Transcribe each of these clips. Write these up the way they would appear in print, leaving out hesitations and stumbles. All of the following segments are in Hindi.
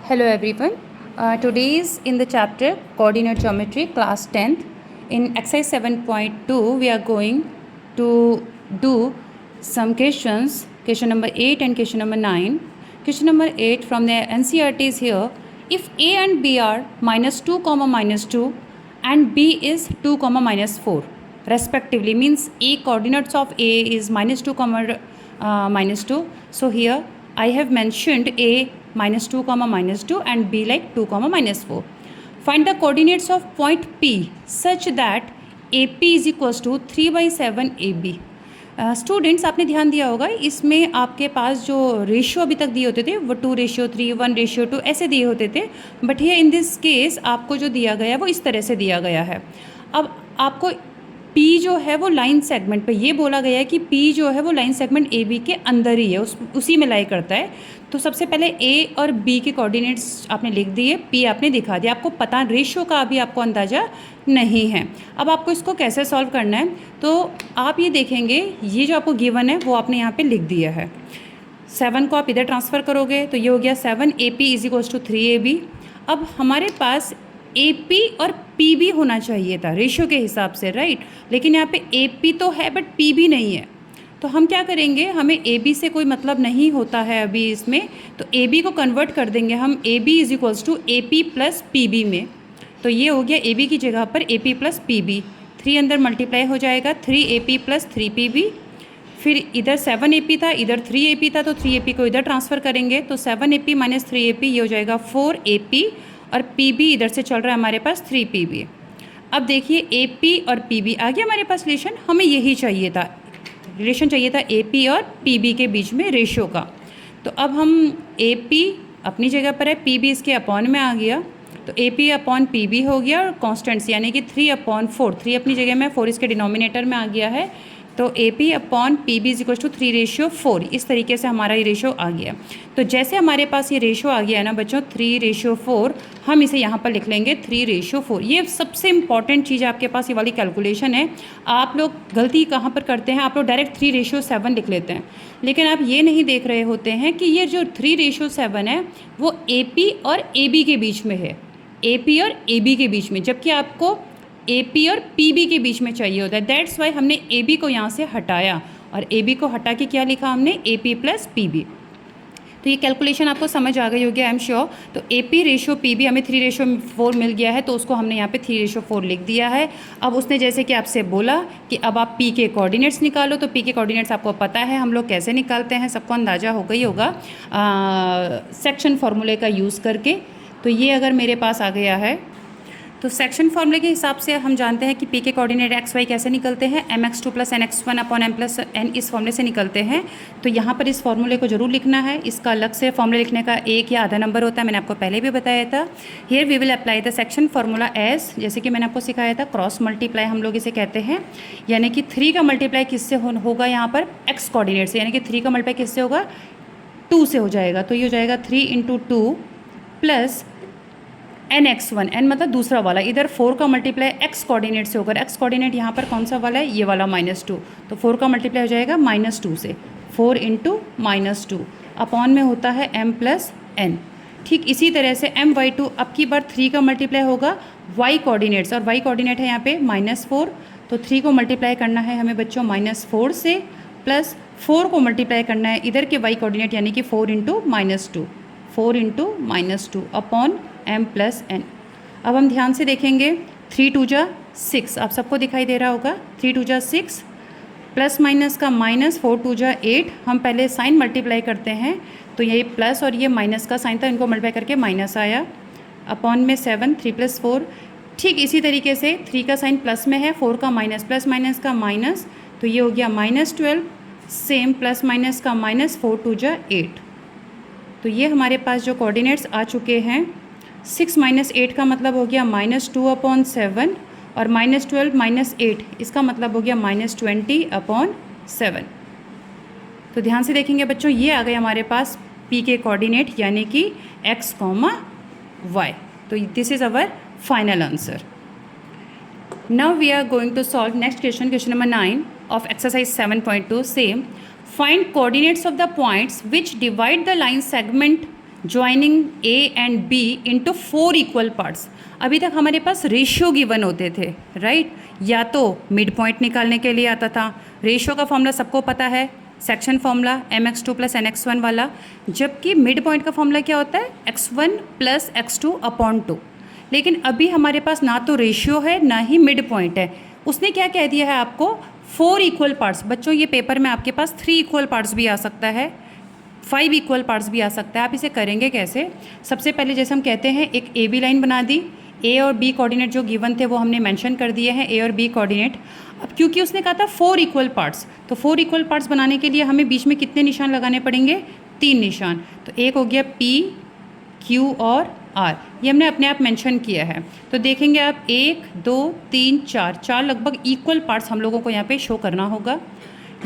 Hello everyone. Today is in the chapter Coordinate Geometry class 10th. In exercise 7.2 we are going to do some questions, question number 8 and question number 9. Question number 8 from the NCERT is here. If A and B are minus 2 comma minus 2 and B is 2 comma minus 4 respectively, means A coordinates of A is minus 2 comma minus 2. So here I have mentioned A minus 2 comma minus 2 and B like 2 comma minus 4. Find the coordinates of point P such that AP is equals to 3/7 AB. Students आपने ध्यान दिया होगा इसमें आपके पास जो रेशियो अभी तक दिए होते थे वो 2:3, 1:2 ऐसे दिए होते थे, but here in this case आपको जो दिया गया है वो इस तरह से दिया गया है. अब आपको P जो है वो लाइन सेगमेंट पे ये बोला गया है कि P जो है वो लाइन सेगमेंट AB के अंदर ही है, उसी में लाई करता है. तो सबसे पहले A और B के कोऑर्डिनेट्स आपने लिख दिए, P आपने दिखा दिया. आपको पता रेशियो का अभी आपको अंदाज़ा नहीं है. अब आपको इसको कैसे सॉल्व करना है, तो आप ये देखेंगे ये जो आपको गिवन है वो आपने यहाँ पे लिख दिया है. 7 को आप इधर ट्रांसफ़र करोगे तो ये हो गया 7 AP is equals to 3AB. अब हमारे पास AP और PB होना चाहिए था रेशियो के हिसाब से, राइट. लेकिन यहाँ पे AP तो है बट PB नहीं है. तो हम क्या करेंगे, हमें AB से कोई मतलब नहीं होता है अभी इसमें, तो AB को कन्वर्ट कर देंगे हम AB is equals to AP plus PB में. तो ये हो गया AB की जगह पर AP प्लस PB. 3 अंदर मल्टीप्लाई हो जाएगा 3AP प्लस 3PB. फिर इधर 7AP था, इधर 3AP था, तो 3AP को इधर ट्रांसफ़र करेंगे तो 7AP माइनस 3AP ये हो जाएगा 4AP और PB इधर से चल रहा है हमारे पास 3PB. अब देखिए AP और PB आ गया हमारे पास रिलेशन. हमें यही चाहिए था, रिलेशन चाहिए था AP और PB के बीच में रेशियो का. तो अब हम AP अपनी जगह पर है, PB इसके अपॉन में आ गया, तो AP अपॉन PB हो गया और कॉन्स्टेंट्स यानी कि 3/4, 3 अपनी जगह में, 4 इसके डिनोमिनेटर में आ गया है. तो AP upon PB is equal to 3:4. इस तरीके से हमारा ये रेशियो आ गया. तो जैसे हमारे पास ये रेशियो आ गया है ना बच्चों 3:4, हम इसे यहाँ पर लिख लेंगे 3:4. ये सबसे इंपॉर्टेंट चीज़ आपके पास ये वाली कैलकुलेशन है. आप लोग गलती कहाँ पर करते हैं, आप लोग डायरेक्ट 3:7 लिख लेते हैं, लेकिन आप ये नहीं देख रहे होते हैं कि ये जो 3:7 है वो AP और AB के बीच में है, AP और AB के बीच में, जबकि आपको AP और PB के बीच में चाहिए होता है. दैट्स वाई हमने AB को यहाँ से हटाया और AB को हटा के क्या लिखा हमने AP प्लस PB. तो ये कैलकुलेशन आपको समझ आ गई होगी आई एम श्योर. तो AP रेशियो PB हमें 3:4 मिल गया है, तो उसको हमने यहाँ पे 3:4 लिख दिया है. अब उसने जैसे कि आपसे बोला कि अब आप P के कोऑर्डिनेट्स निकालो, तो P के कोऑर्डिनेट्स आपको पता है हम लोग कैसे निकालते हैं, सबको अंदाज़ा हो गई होगा सेक्शन फार्मूले का यूज़ करके. तो ये अगर मेरे पास आ गया है तो सेक्शन फार्मूले के हिसाब से हम जानते हैं कि P के कोऑर्डिनेट XY कैसे निकलते हैं, mx2 plus nx1 upon m plus n इस फॉर्मूले से निकलते हैं. तो यहाँ पर इस फॉर्मूले को जरूर लिखना है. इसका अलग से फॉर्मूले लिखने का 1 या आधा नंबर होता है, मैंने आपको पहले भी बताया था. Here we will apply the section formula as, जैसे कि मैंने आपको सिखाया था क्रॉस मल्टीप्लाई हम लोग इसे कहते हैं. यानी कि 3 का मल्टीप्लाई किससे होगा यहाँ पर x कोऑर्डिनेट से, यानी कि 3 का मल्टीप्लाई किससे होगा 2 से हो जाएगा. तो ये हो जाएगा 3 × 2 प्लस nx1, n मतलब दूसरा वाला. इधर 4 का मल्टीप्लाई x कोऑर्डिनेट से होगा, x कोऑर्डिनेट यहाँ पर कौन सा वाला है, ये वाला -2. तो 4 का मल्टीप्लाई हो जाएगा -2 से, 4 × -2 अपॉन में होता है m प्लस n. ठीक इसी तरह से m/2 अब की बार 3 का मल्टीप्लाई होगा y कोऑर्डिनेट्स, और y कोऑर्डिनेट है यहाँ पे -4. तो 3 को मल्टीप्लाई करना है हमें बच्चों -4 से, प्लस 4 को मल्टीप्लाई करना है इधर के y कोऑर्डिनेट यानी कि 4 × -2, 4 × -2 अपॉन m प्लस n. अब हम ध्यान से देखेंगे 3 × 2 = 6, आप सबको दिखाई दे रहा होगा. 3 × 2 = 6 प्लस माइनस का माइनस, 4 × 2 = 8. हम पहले साइन मल्टीप्लाई करते हैं, तो ये प्लस और ये माइनस का साइन था, इनको मल्टीप्लाई करके माइनस आया, अपॉन में 7, 3 + 4. ठीक इसी तरीके से 3 का साइन प्लस में है, 4 का माइनस, प्लस माइनस का माइनस, तो ये हो गया -12. सेम प्लस माइनस का माइनस, 4 × 2 = 8. तो ये हमारे पास जो कोऑर्डिनेट्स आ चुके हैं. 6 - 8 का मतलब हो गया -2/7 और -12 - 8 इसका मतलब हो गया -20/7. तो ध्यान से देखेंगे बच्चों, ये आ गए हमारे पास P के कोऑर्डिनेट यानी कि x, y. तो this is our final answer. Now we are going to solve next question, question number 9 of exercise 7.2. Same, find coordinates of the points which divide the line segment joining A and B into 4 equal parts. अभी तक हमारे पास रेशियो गिवन होते थे, राइट? या तो मिड पॉइंट निकालने के लिए आता था, रेशियो का फॉर्मूला सबको पता है, section formula mx2 plus nx1 वाला, जबकि मिड पॉइंट का फॉर्मूला क्या होता है, x1 प्लस x2 अपॉन 2। लेकिन अभी हमारे पास ना तो रेशियो है ना ही मिड पॉइंट है। उसने क्या कह दिया है आपको, 4 इक्वल पार्ट्स। बच्चों ये पेपर में आपके पास 3 इक्वल पार्ट्स भी आ सकता है, 5 इक्वल पार्ट्स भी आ सकता है। आप इसे करेंगे कैसे? सबसे पहले जैसे हम कहते हैं एक ए बी लाइन बना दी, ए और बी कोऑर्डिनेट जो गिवन थे वो हमने मेंशन कर दिए हैं, ए और बी कोऑर्डिनेट। अब क्योंकि उसने कहा था 4 इक्वल पार्ट्स, तो 4 इक्वल पार्ट्स बनाने के लिए हमें बीच में कितने निशान लगाने पड़ेंगे? 3 निशान। तो एक हो गया P, Q और R, ये हमने अपने आप मेंशन किया है। तो देखेंगे आप 1 2 3 4 लगभग इक्वल पार्ट्स हम लोगों को यहाँ पे शो करना होगा।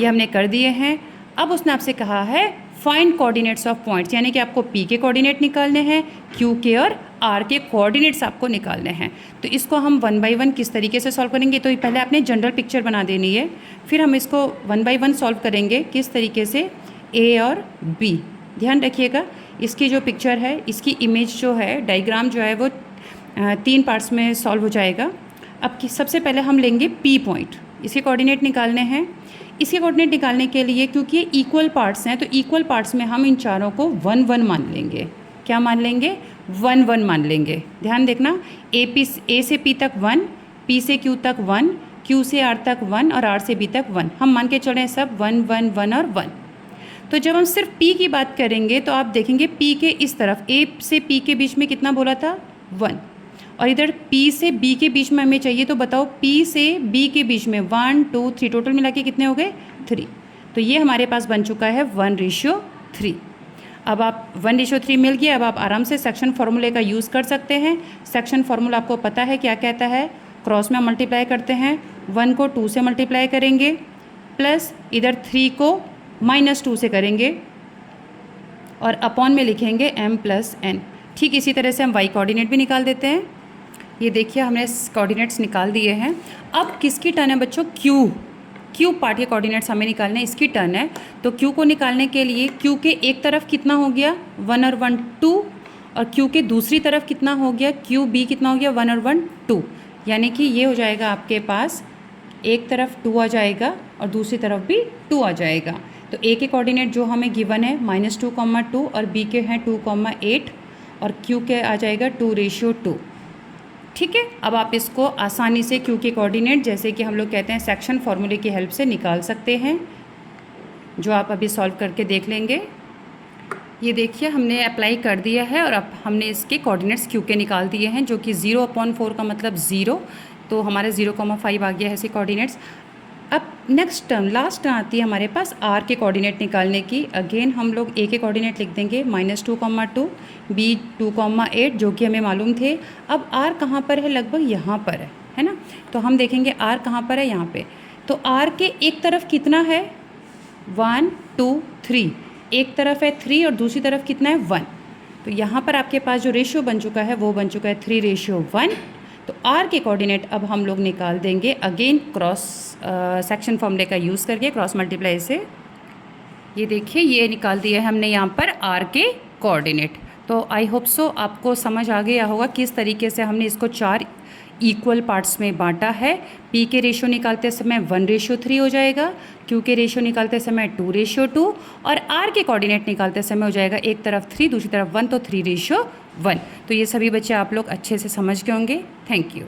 ये हमने कर दिए हैं। अब उसने आपसे कहा है फाइंड कोऑर्डिनेट्स ऑफ पॉइंट्स, यानी कि आपको P के कोऑर्डिनेट निकालने हैं, Q के और R के कोऑर्डिनेट्स आपको निकालने हैं। तो इसको हम 1 बाय 1 किस तरीके से सॉल्व करेंगे? तो पहले आपने जनरल पिक्चर बना देनी है, फिर हम इसको 1 बाय 1 सॉल्व करेंगे किस तरीके से, A और B। ध्यान रखिएगा, इसकी जो पिक्चर है, इसकी इमेज जो है, डायग्राम जो है वो 3 पार्ट्स में सॉल्व हो जाएगा। अब सबसे पहले हम लेंगे P पॉइंट, इसके कोऑर्डिनेट निकालने हैं। इसके कोऑर्डिनेट निकालने के लिए क्योंकि ये इक्वल पार्ट्स हैं, तो इक्वल पार्ट्स में हम इन चारों को 1 1 मान लेंगे। क्या मान लेंगे? 1 1 मान लेंगे। ध्यान देखना, ए से P तक 1, P से Q तक 1, Q से R तक 1 और R से B तक 1। हम मान के चलें सब 1 1 1 और 1। तो जब हम सिर्फ P की बात करेंगे तो आप देखेंगे P के इस तरफ, A से P के बीच में कितना बोला था? 1। और इधर P से B के बीच में हमें चाहिए, तो बताओ P से B के बीच में 1 2 3 टोटल मिला के कितने हो गए? 3। तो ये हमारे पास बन चुका है 1:3। अब आप 1:3 मिल गया। अब आप आराम से सेक्शन फार्मूले का यूज़ कर सकते हैं। सेक्शन फार्मूला आपको पता है क्या कहता है, क्रॉस में मल्टीप्लाई करते हैं, 1 को 2 से मल्टीप्लाई करेंगे, प्लस इधर 3 को -2 से करेंगे और अपॉन में लिखेंगे m प्लस n। ठीक इसी तरह से हम y कोऑर्डिनेट भी निकाल देते हैं। ये देखिए हमने कोऑर्डिनेट्स निकाल दिए हैं। अब किसकी टर्न है बच्चों? Q पार्ट के कोऑर्डिनेट्स हमें निकालने, इसकी टर्न है। तो Q को निकालने के लिए Q के एक तरफ कितना हो गया? 1 और 1 2, और Q के दूसरी तरफ कितना हो गया? QB कितना हो गया? 1 और 1 2। यानी कि ये हो जाएगा आपके पास, एक तरफ 2 आ जाएगा और दूसरी तरफ भी 2 आ जाएगा। तो A के कोऑर्डिनेट जो हमें गिवन है -2,2 और B के हैं 2,8 और Q के आ जाएगा 2:2। ठीक है, अब आप इसको आसानी से Q के कोऑर्डिनेट, जैसे कि हम लोग कहते हैं सेक्शन फार्मूले की हेल्प से निकाल सकते हैं, जो आप अभी सॉल्व करके देख लेंगे। ये देखिए हमने अप्लाई कर दिया है और अब हमने इसके कोऑर्डिनेट्स Q के निकाल दिए हैं, जो कि 0/4 का मतलब 0, तो हमारे 0,5 आ गया है इसके कोऑर्डिनेट्स। अब नेक्स्ट टर्म, लास्ट टर्म आती है हमारे पास R के कोऑर्डिनेट निकालने की। अगेन हम लोग A के कोऑर्डिनेट लिख देंगे -2,2, B 2,8 जो कि हमें मालूम थे। अब R कहाँ पर है? लगभग यहाँ पर है ना? तो हम देखेंगे R कहाँ पर है, यहाँ पे। तो R के एक तरफ कितना है? 1 2 3, एक तरफ है 3 और दूसरी तरफ कितना है? 1। तो यहाँ पर आपके पास जो रेशियो बन चुका है वो बन चुका है 3:1। तो R के कोऑर्डिनेट अब हम लोग निकाल देंगे अगेन क्रॉस सेक्शन फॉर्मूले का यूज़ करके, क्रॉस मल्टीप्लाई से। ये देखिए ये निकाल दिया है हमने यहाँ पर R के कोऑर्डिनेट। तो आई होप सो आपको समझ आ गया होगा किस तरीके से हमने इसको 4 इक्वल पार्ट्स में बांटा है। P के रेशियो निकालते समय 1:3 हो जाएगा, Q के रेशियो निकालते समय 2:2 और R के कोऑर्डिनेट निकालते समय हो जाएगा एक तरफ 3 दूसरी तरफ 1, तो 3:1। तो ये सभी बच्चे आप लोग अच्छे से समझ गए होंगे। Thank you.